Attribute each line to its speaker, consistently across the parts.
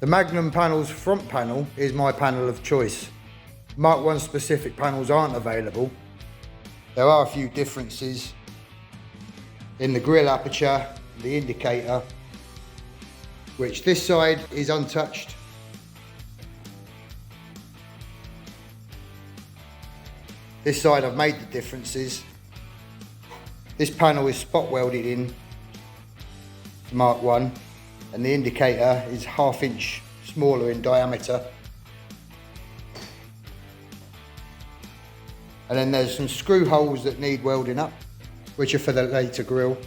Speaker 1: Magnum panels front panel is my panel of choice. Mark 1 specific panels aren't available. There are a few differences in the grille aperture, the indicator, which this side is untouched. This side I've made the differences. This panel is spot welded in Mark 1 and the indicator is 1/2 inch smaller in diameter. And then there's some screw holes that need welding up, which are for the later grille.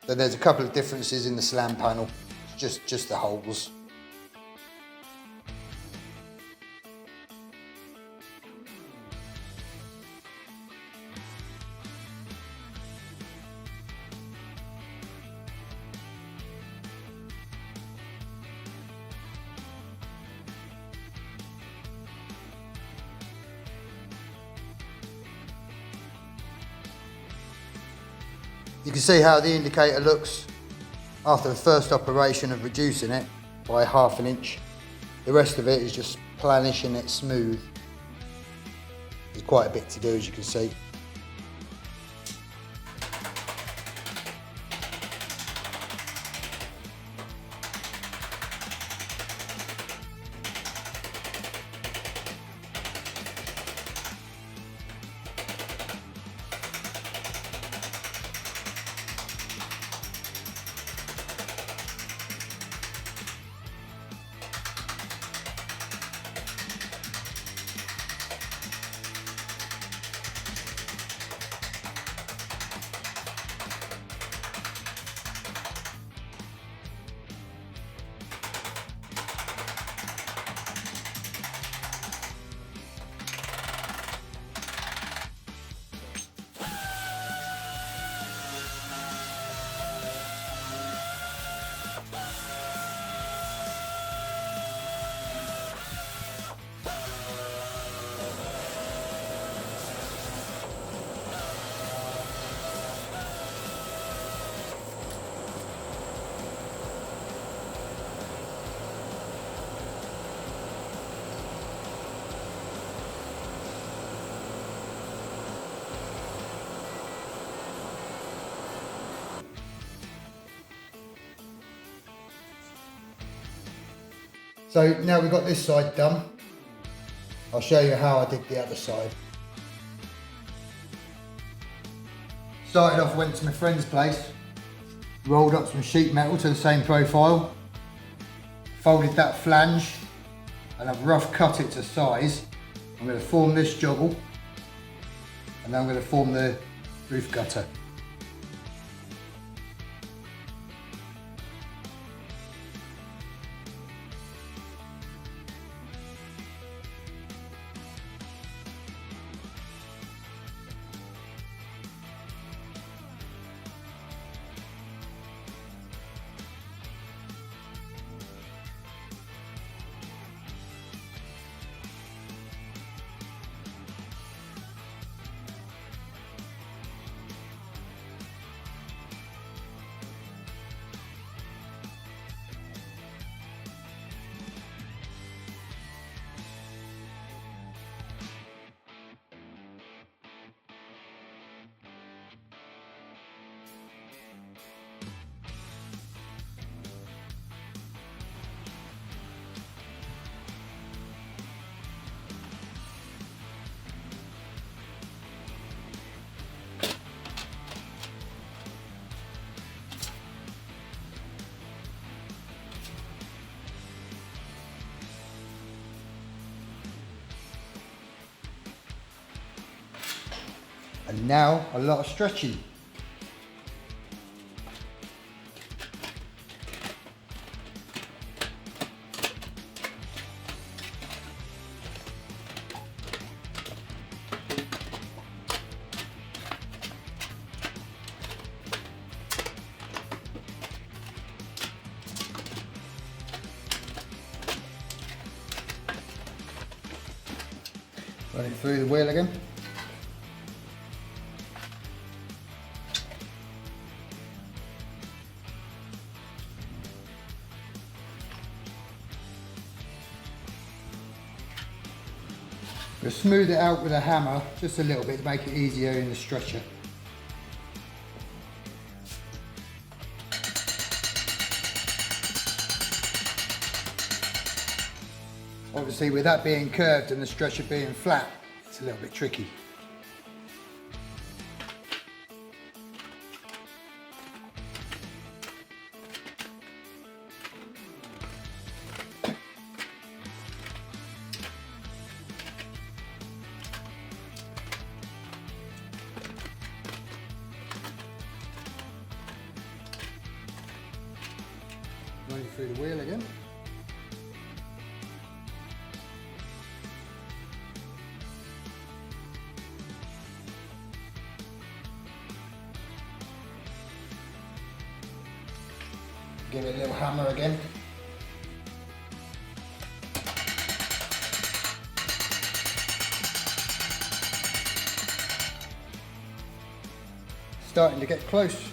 Speaker 1: Then there's a couple of differences in the slam panel, just the holes. You can see how the indicator looks after the first operation of reducing it by 1/2 inch. The rest of it is just planish and it's smooth. There's quite a bit to do, as you can see. So now we've got this side done, I'll show you how I did the other side. Started off, went to my friend's place, rolled up some sheet metal to the same profile, folded that flange, and I've rough cut it to size. I'm going to form this joggle, and then I'm going to form the roof gutter. And now a lot of stretching. Run it through the wheel again. We'll smooth it out with a hammer just a little bit to make it easier in the stretcher. Obviously with that being curved and the stretcher being flat, it's a little bit tricky. Running through the wheel again. Give it a little hammer again. Starting to get close.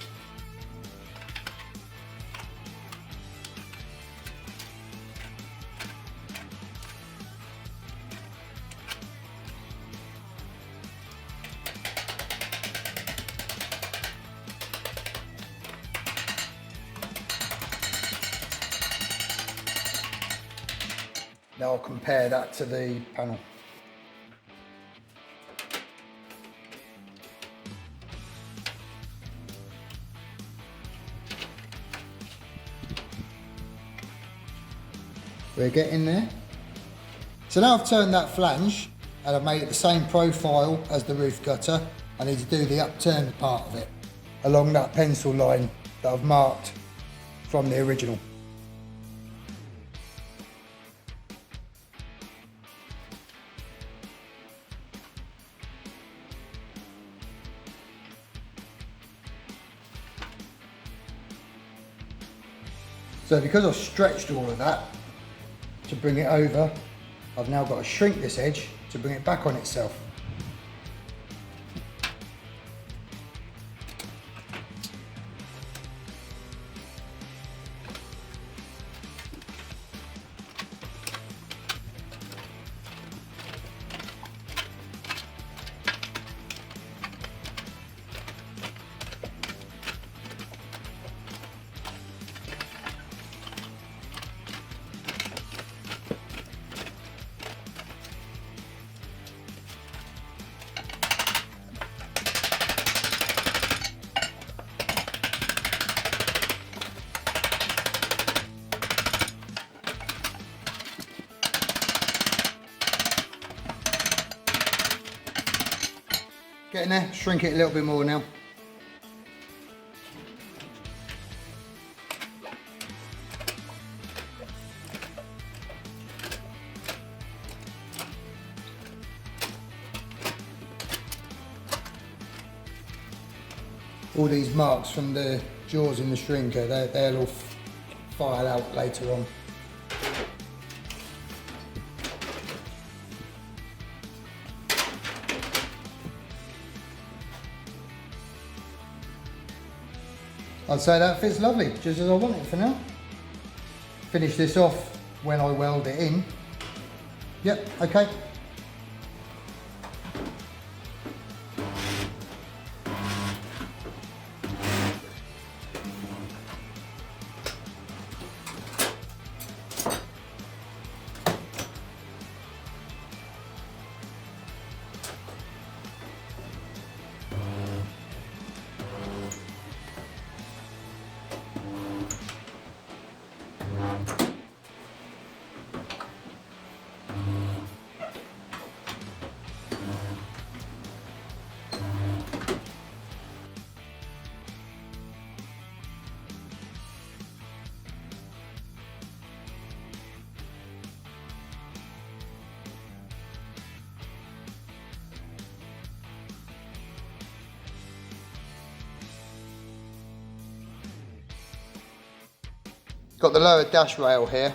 Speaker 1: Now I'll compare that to the panel. We're getting there. So now I've turned that flange and I've made it the same profile as the roof gutter. I need to do the upturned part of it along that pencil line that I've marked from the original. So because I've stretched all of that to bring it over, I've now got to shrink this edge to bring it back on itself. Getting there, shrink it a little bit more now. All these marks from the jaws in the shrinker, they'll all file out later on. I'd say that fits lovely, just as I want it for now. Finish this off when I weld it in. Yep, okay. Got the lower dash rail here.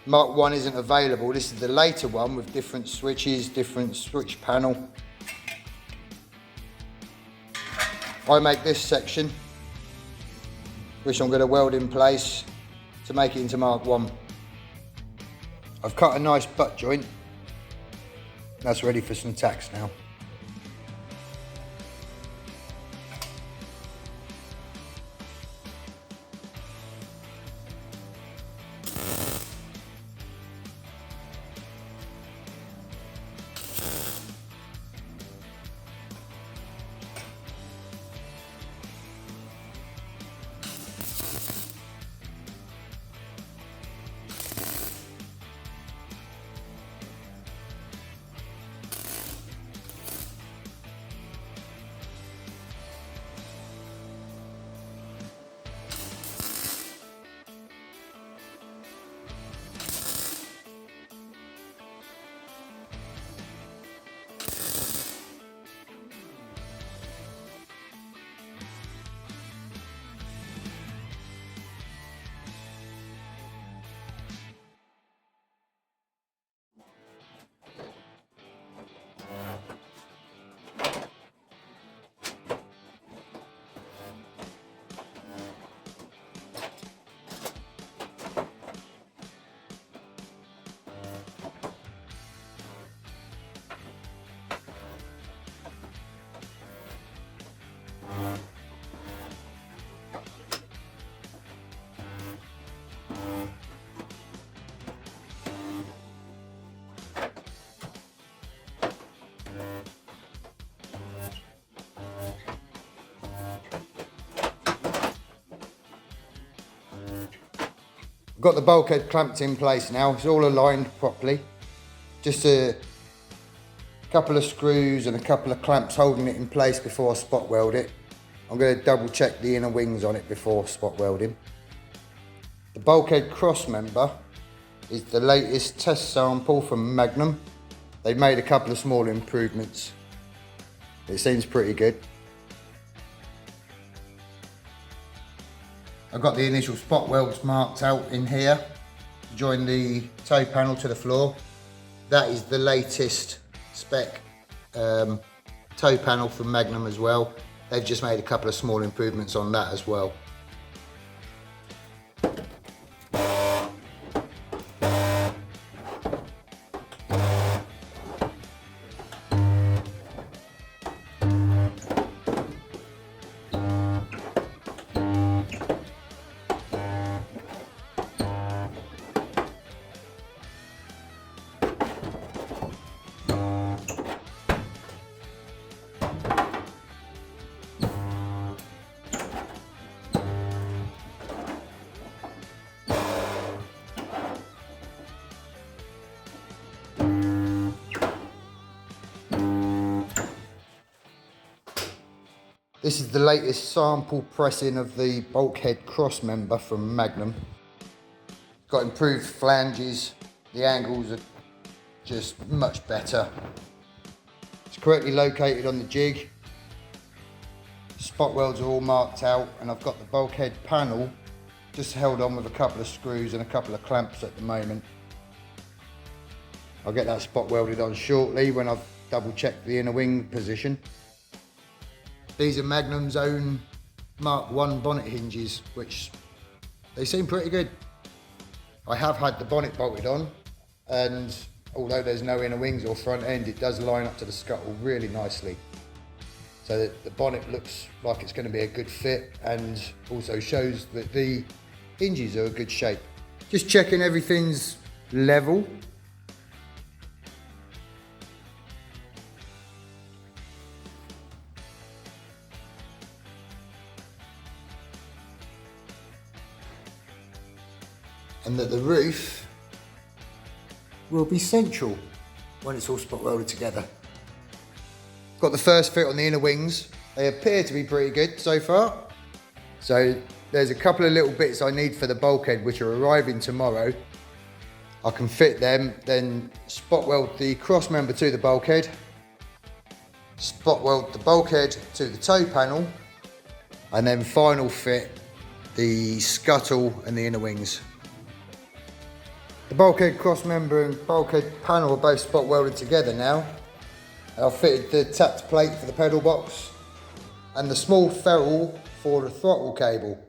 Speaker 1: Mark 1 isn't available. This is the later one with different switches, different switch panel. I make this section, which I'm going to weld in place to make it into Mark 1. I've cut a nice butt joint That's ready for some tacks now. Got the bulkhead clamped in place now, it's all aligned properly. Just a couple of screws and a couple of clamps holding it in place before I spot weld it. I'm going to double check the inner wings on it before spot welding. The bulkhead cross member is the latest test sample from Magnum. They've made a couple of small improvements. It seems pretty good. I've got the initial spot welds marked out in here to join the toe panel to the floor. That is the latest spec toe panel from Magnum as well. They've just made a couple of small improvements on that as well. This is the latest sample pressing of the bulkhead cross member from Magnum. Got improved flanges, the angles are just much better. It's correctly located on the jig. Spot welds are all marked out, and I've got the bulkhead panel just held on with a couple of screws and a couple of clamps at the moment. I'll get that spot welded on shortly when I've double checked the inner wing position. These are Magnum's own Mk1 bonnet hinges, which they seem pretty good. I have had the bonnet bolted on, and although there's no inner wings or front end, it does line up to the scuttle really nicely. So that the bonnet looks like it's going to be a good fit, and also shows that the hinges are a good shape. Just checking everything's level. And that the roof will be central when it's all spot welded together. Got the first fit on the inner wings. They appear to be pretty good so far. So there's a couple of little bits I need for the bulkhead which are arriving tomorrow. I can fit them, then spot weld the cross member to the bulkhead, spot weld the bulkhead to the toe panel, and then final fit the scuttle and the inner wings. The bulkhead cross member and bulkhead panel are both spot welded together now. I've fitted the tapped plate for the pedal box and the small ferrule for the throttle cable.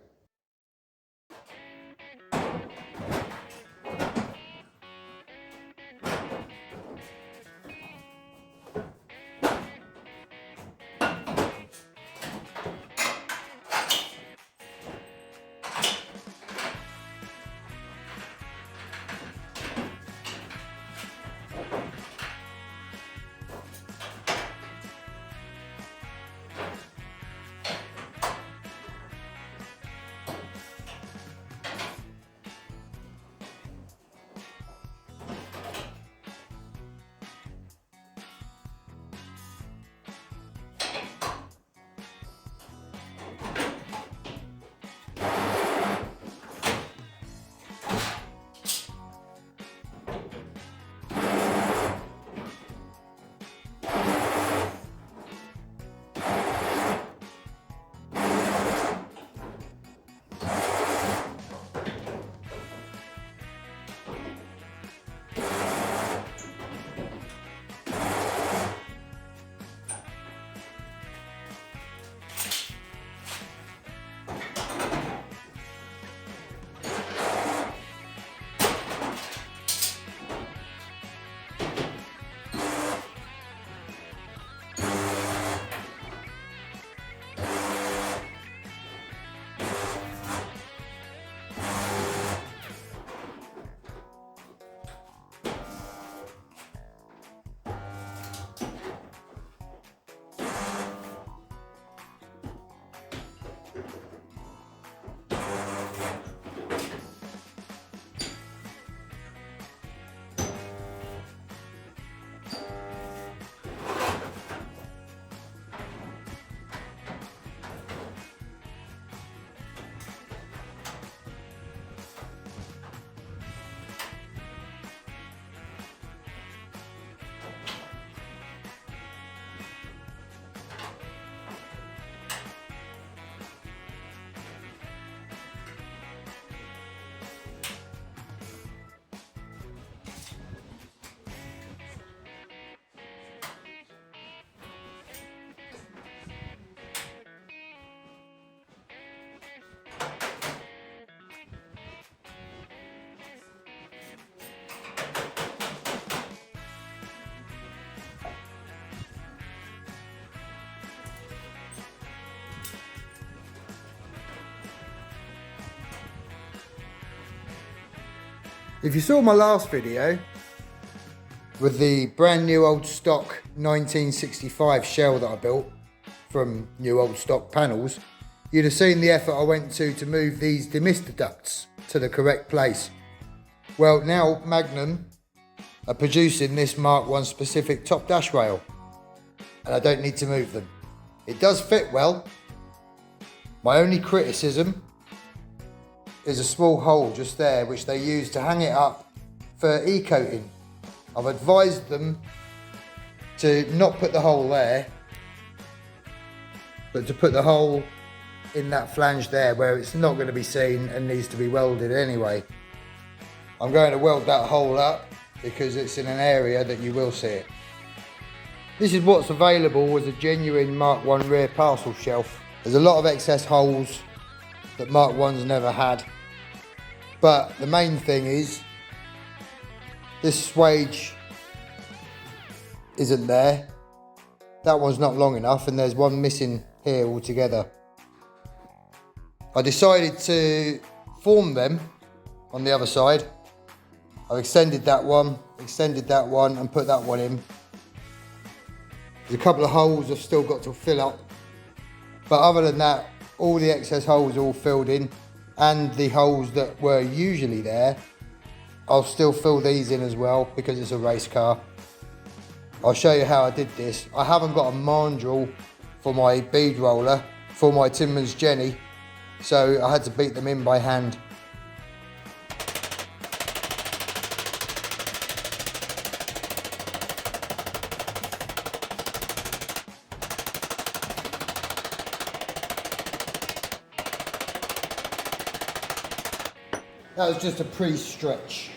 Speaker 1: If you saw my last video with the brand new old stock 1965 shell that I built from new old stock panels, you'd have seen the effort I went to move these demister ducts to the correct place. Well, now Magnum are producing this Mark 1 specific top dash rail, and I don't need to move them. It does fit well. My only criticism is a small hole just there which they use to hang it up for e-coating. I've advised them to not put the hole there, but to put the hole in that flange there where it's not going to be seen and needs to be welded anyway. I'm going to weld that hole up because it's in an area that you will see it. This is what's available as a genuine Mark 1 rear parcel shelf. There's a lot of excess holes that Mark 1's never had, but the main thing is this swage isn't there. That one's not long enough, and there's one missing here altogether. I decided to form them on the other side. I've extended that one, and put that one in. There's a couple of holes I've still got to fill up, but other than that, all the excess holes are all filled in, and the holes that were usually there, I'll still fill these in as well because it's a race car. I'll show you how I did this. I haven't got a mandrel for my bead roller for my Tinman's Jenny, so I had to beat them in by hand. That was just a pre-stretch.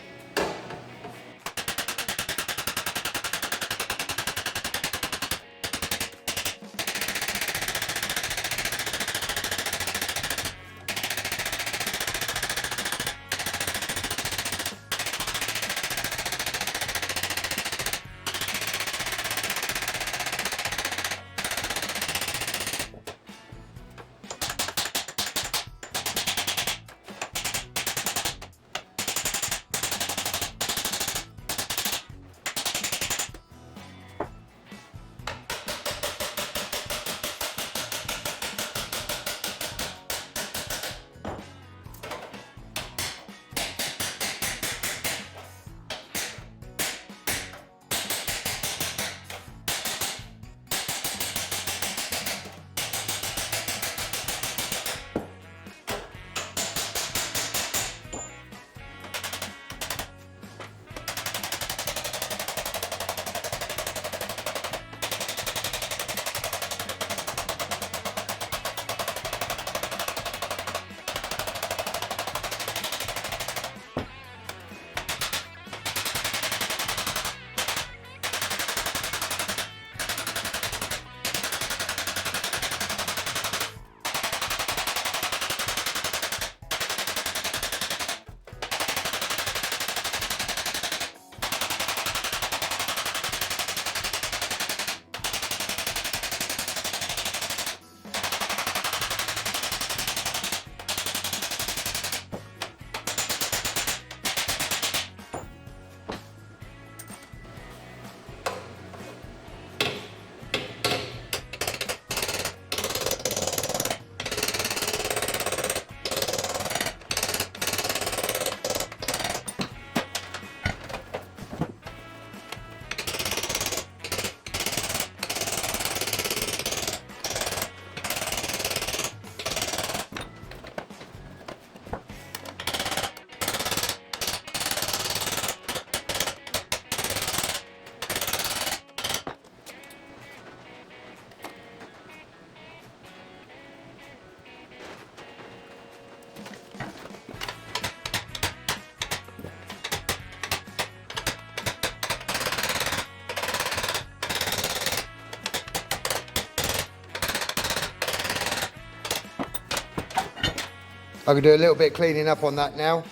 Speaker 1: I can do a little bit of cleaning up on that now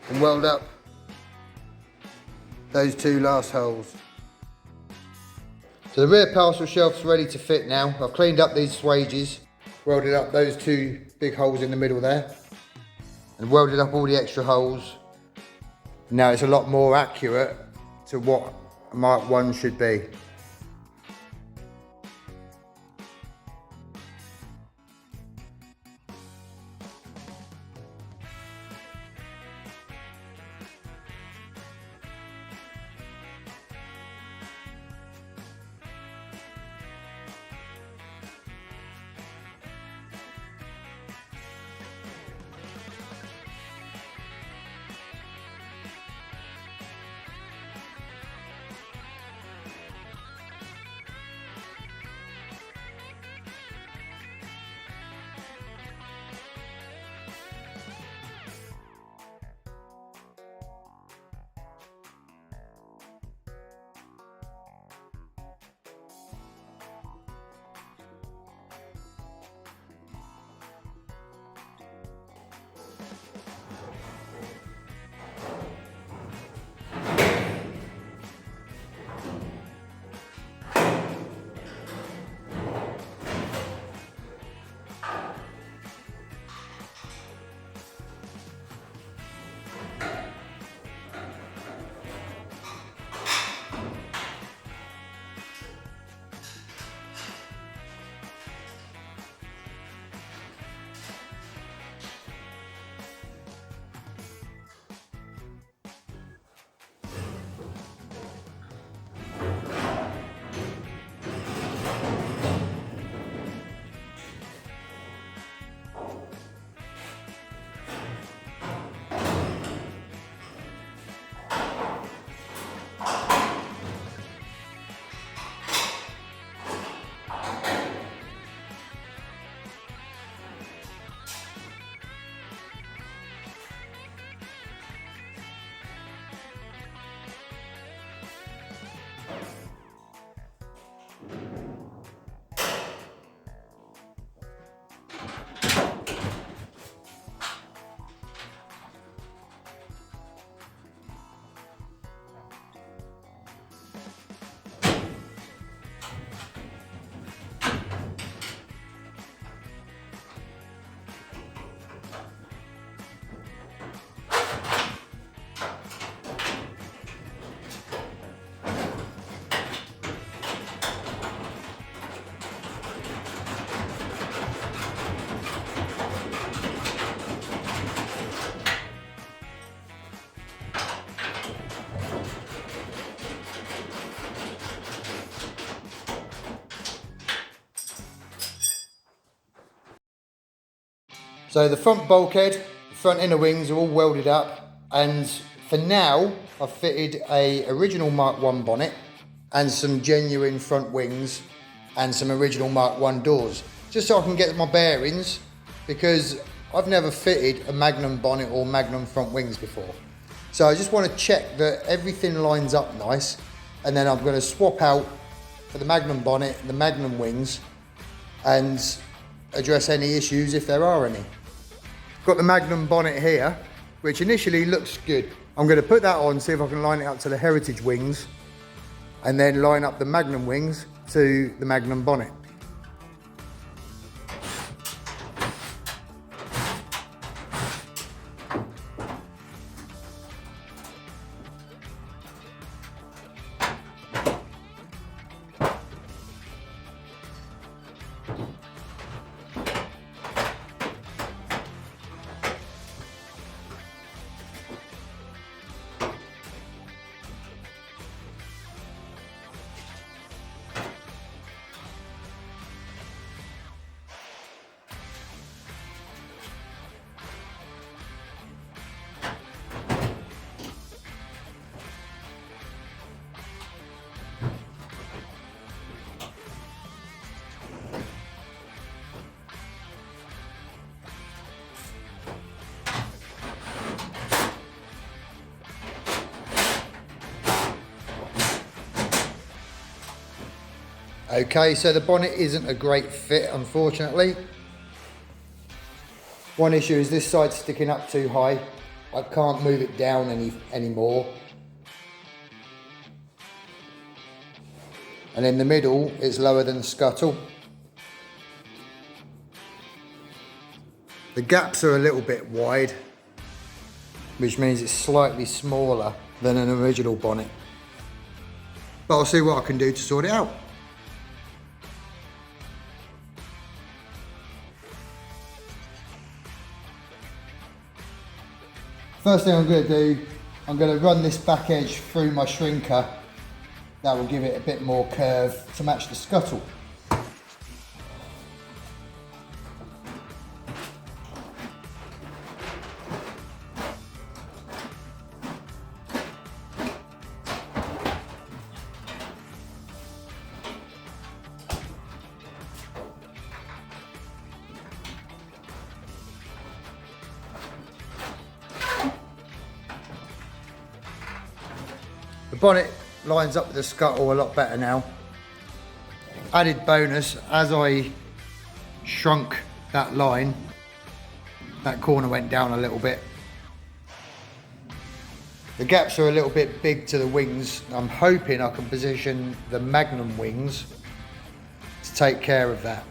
Speaker 1: and weld up those two last holes. So the rear parcel shelf's ready to fit now. I've cleaned up these swages, welded up those two big holes in the middle there, and welded up all the extra holes. Now it's a lot more accurate to what a Mark 1 should be. So the front bulkhead, the front inner wings are all welded up, and for now I've fitted a original Mark 1 bonnet and some genuine front wings and some original Mark 1 doors, just so I can get my bearings, because I've never fitted a Magnum bonnet or Magnum front wings before. So I just want to check that everything lines up nice, and then I'm going to swap out for the Magnum bonnet and the Magnum wings and address any issues if there are any. Got the Magnum bonnet here, which initially looks good. I'm going to put that on, see if I can line it up to the Heritage wings, and then line up the Magnum wings to the Magnum bonnet. Okay, so the bonnet isn't a great fit, unfortunately. One issue is this side's sticking up too high. I can't move it down anymore. And in the middle, it's lower than the scuttle. The gaps are a little bit wide. which means it's slightly smaller than an original bonnet. But I'll see what I can do to sort it out. First thing I'm going to do, I'm going to run this back edge through my shrinker. That will give it a bit more curve to match the scuttle. The bonnet lines up with the scuttle a lot better now. Added bonus, as I shrunk that line, that corner went down a little bit. The gaps are a little bit big to the wings. I'm hoping I can position the Magnum wings to take care of that.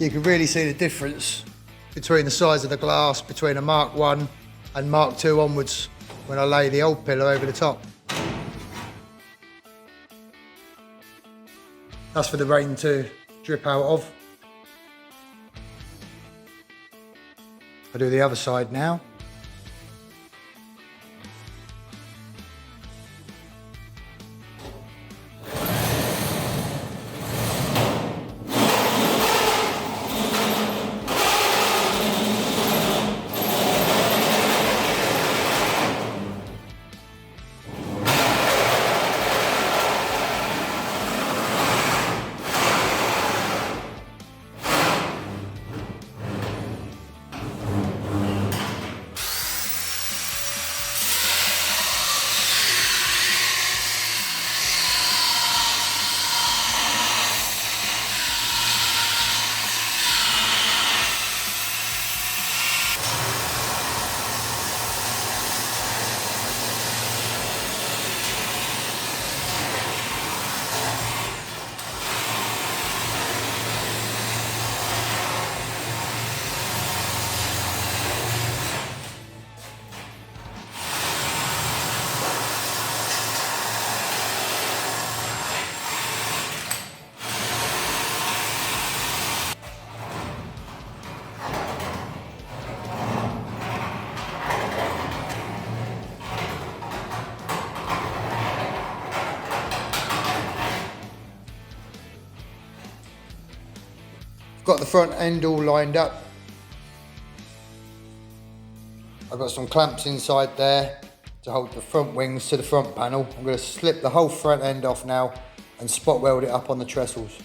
Speaker 1: You can really see the difference between the size of the glass between a Mark 1 and Mark 2 onwards when I lay the old pillar over the top. That's for the rain to drip out of. I'll do the other side now. Got the front end all lined up. I've got some clamps inside there to hold the front wings to the front panel. I'm going to slip the whole front end off now and spot weld it up on the trestles.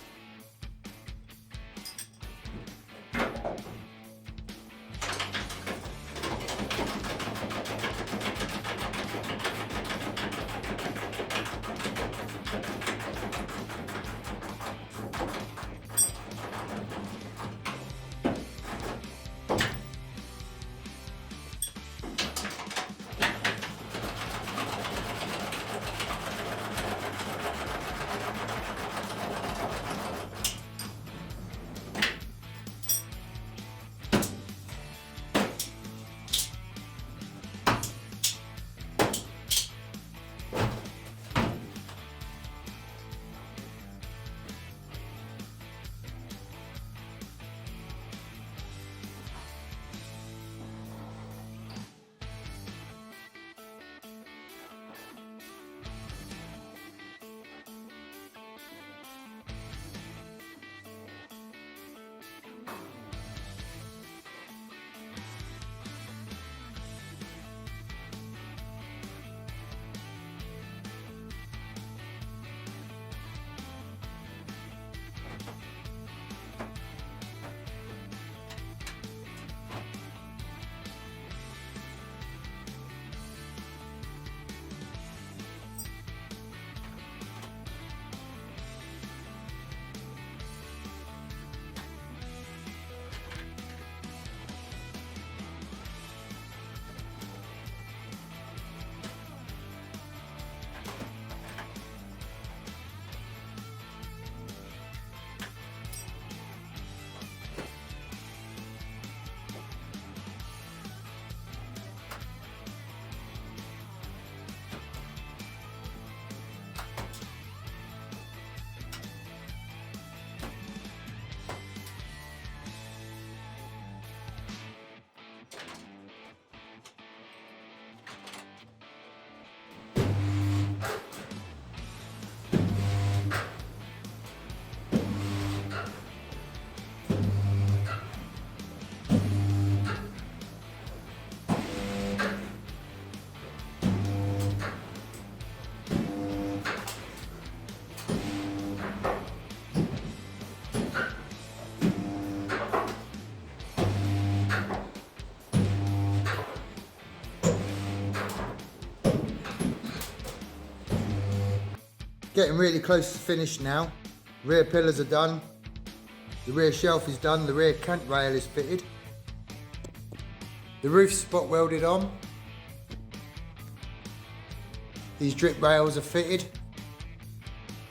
Speaker 1: Getting really close to finish now. Rear pillars are done. The rear shelf is done. The rear cant rail is fitted. The roof's spot welded on. These drip rails are fitted.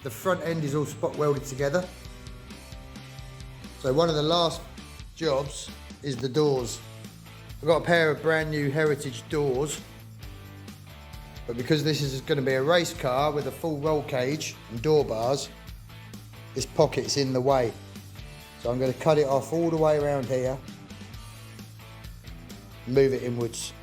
Speaker 1: The front end is all spot welded together. So one of the last jobs is the doors. I've got a pair of brand new Heritage doors, but because this is going to be a race car with a full roll cage and door bars, this pocket's in the way. So I'm going to cut it off all the way around here, move it inwards.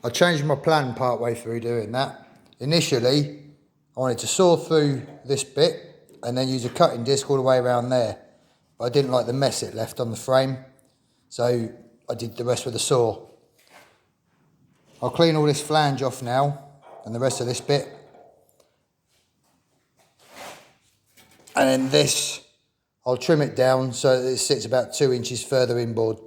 Speaker 1: I changed my plan part way through doing that. Initially, I wanted to saw through this bit and then use a cutting disc all the way around there. But I didn't like the mess it left on the frame, so I did the rest with a saw. I'll clean all this flange off now and the rest of this bit. And then this, I'll trim it down so that it sits about 2 inches further inboard.